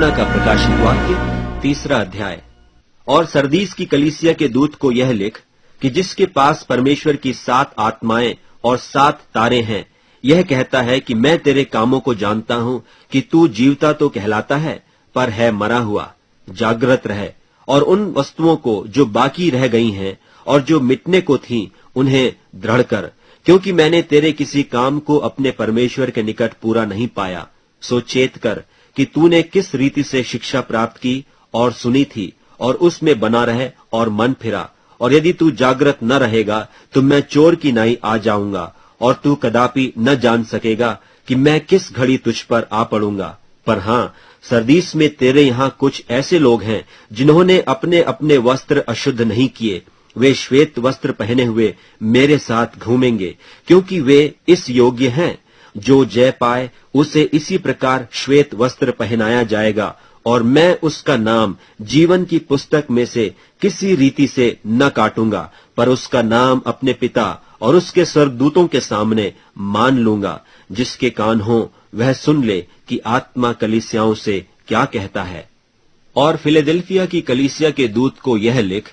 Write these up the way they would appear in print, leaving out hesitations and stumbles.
यूहन्ना का प्रकाशित वाक्य 3 अध्याय। और सरदीस की कलीसिया के दूत को यह लिख कि जिसके पास परमेश्वर की 7 आत्माएं और 7 तारे हैं, यह कहता है कि मैं तेरे कामों को जानता हूं कि तू जीवता तो कहलाता है, पर है मरा हुआ। जागृत रह और उन वस्तुओं को जो बाकी रह गई हैं और जो मिटने को थीं, उन्हें दृढ़ कर, क्योंकि मैंने तेरे किसी काम को अपने परमेश्वर के निकट पूरा नहीं पाया। सो चेत कर कि तूने किस रीति से शिक्षा प्राप्त की और सुनी थी, और उसमें बना रहे और मन फिरा। और यदि तू जागृत न रहेगा तो मैं चोर की नाई आ जाऊंगा, और तू कदापि न जान सकेगा कि मैं किस घड़ी तुझ पर आ पड़ूंगा। पर हाँ, सरदीस में तेरे यहाँ कुछ ऐसे लोग हैं जिन्होंने अपने अपने वस्त्र अशुद्ध नहीं किए। वे श्वेत वस्त्र पहने हुए मेरे साथ घूमेंगे, क्योंकि वे इस योग्य हैं। जो जय पाए उसे इसी प्रकार श्वेत वस्त्र पहनाया जाएगा, और मैं उसका नाम जीवन की पुस्तक में से किसी रीति से न काटूंगा, पर उसका नाम अपने पिता और उसके स्वर्गदूतों के सामने मान लूंगा। जिसके कान हो वह सुन ले कि आत्मा कलीसियाओं से क्या कहता है। और फिलडेल्फिया की कलीसिया के दूत को यह लिख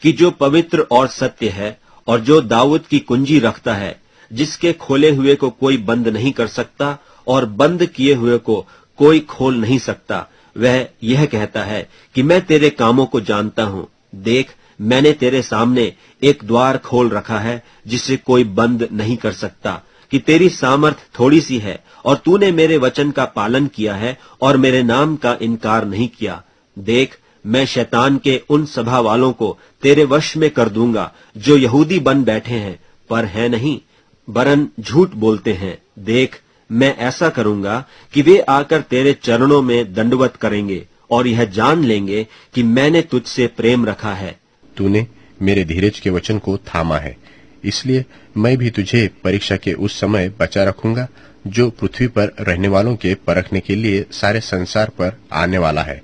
कि जो पवित्र और सत्य है, और जो दाऊद की कुंजी रखता है, जिसके खोले हुए को कोई बंद नहीं कर सकता और बंद किए हुए को कोई खोल नहीं सकता, वह यह कहता है कि मैं तेरे कामों को जानता हूं। देख, मैंने तेरे सामने एक द्वार खोल रखा है जिसे कोई बंद नहीं कर सकता, कि तेरी सामर्थ थोड़ी सी है, और तूने मेरे वचन का पालन किया है और मेरे नाम का इनकार नहीं किया। देख, मैं शैतान के उन सभा वालों को तेरे वश में कर दूंगा, जो यहूदी बन बैठे हैं पर है नहीं, वरन झूठ बोलते हैं। देख, मैं ऐसा करूंगा कि वे आकर तेरे चरणों में दंडवत करेंगे, और यह जान लेंगे कि मैंने तुझसे प्रेम रखा है। तूने मेरे धीरज के वचन को थामा है, इसलिए मैं भी तुझे परीक्षा के उस समय बचा रखूंगा जो पृथ्वी पर रहने वालों के परखने के लिए सारे संसार पर आने वाला है।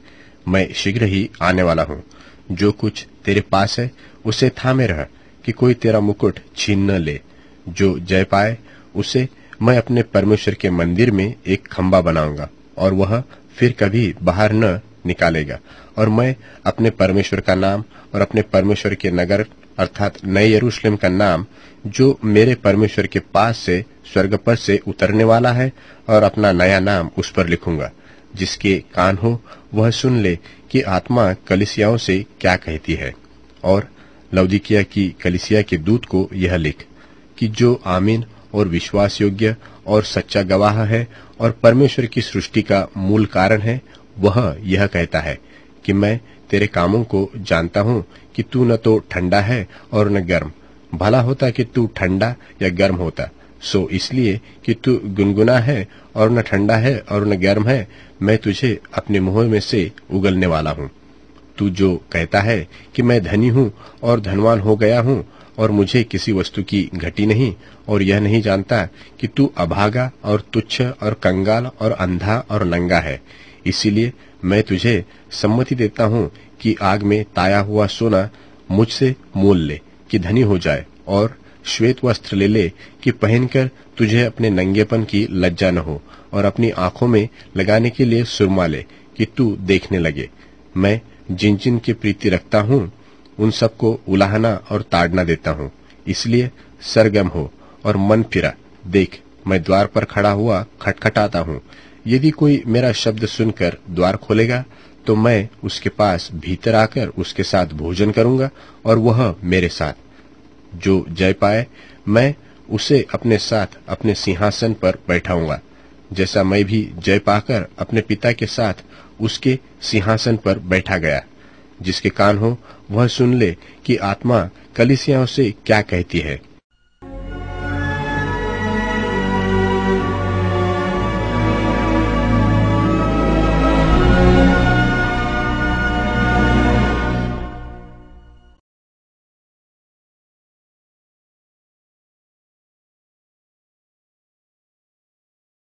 मैं शीघ्र ही आने वाला हूँ। जो कुछ तेरे पास है उसे थामे रह, कि कोई तेरा मुकुट छीन न ले। जो जय पाए उसे मैं अपने परमेश्वर के मंदिर में एक खंबा बनाऊंगा, और वह फिर कभी बाहर न निकालेगा। और मैं अपने परमेश्वर का नाम और अपने परमेश्वर के नगर अर्थात नए यरूशलेम का नाम, जो मेरे परमेश्वर के पास से स्वर्ग पर से उतरने वाला है, और अपना नया नाम उस पर लिखूंगा। जिसके कान हो वह सुन ले कि आत्मा कलीसियाओं से क्या कहती है। और लौदीकिया की कलीसिया के दूत को यह लिख कि जो आमीन और विश्वास योग्य और सच्चा गवाह है और परमेश्वर की सृष्टि का मूल कारण है, वह यह कहता है कि मैं तेरे कामों को जानता हूँ कि तू न तो ठंडा है और न गर्म। भला होता कि तू ठंडा या गर्म होता। सो इसलिए कि तू गुनगुना है और न ठंडा है और न गर्म है, मैं तुझे अपने मुंह में से उगलने वाला हूँ। तू जो कहता है कि मैं धनी हूँ और धनवान हो गया हूँ, और मुझे किसी वस्तु की घटी नहीं, और यह नहीं जानता कि तू अभागा और तुच्छ और कंगाल और अंधा और नंगा है। इसीलिए मैं तुझे सम्मति देता हूँ कि आग में ताया हुआ सोना मुझसे मोल ले कि धनी हो जाए, और श्वेत वस्त्र ले ले कि पहनकर तुझे अपने नंगेपन की लज्जा न हो, और अपनी आंखों में लगाने के लिए सुरमा ले कि तू देखने लगे। मैं जिन जिन की प्रीति रखता हूँ उन सबको उलाहना और ताड़ना देता हूँ। इसलिए सरगम हो और मन फिरा। देख, मैं द्वार पर खड़ा हुआ खटखटाता हूँ। यदि कोई मेरा शब्द सुनकर द्वार खोलेगा तो मैं उसके पास भीतर आकर उसके साथ भोजन करूंगा, और वह मेरे साथ। जो जय पाए मैं उसे अपने साथ अपने सिंहासन पर बैठाऊंगा, जैसा मैं भी जय पाकर अपने पिता के साथ उसके सिंहासन पर बैठा गया। जिसके कान हो वह सुन ले कि आत्मा कलीसियाओं से क्या कहती है।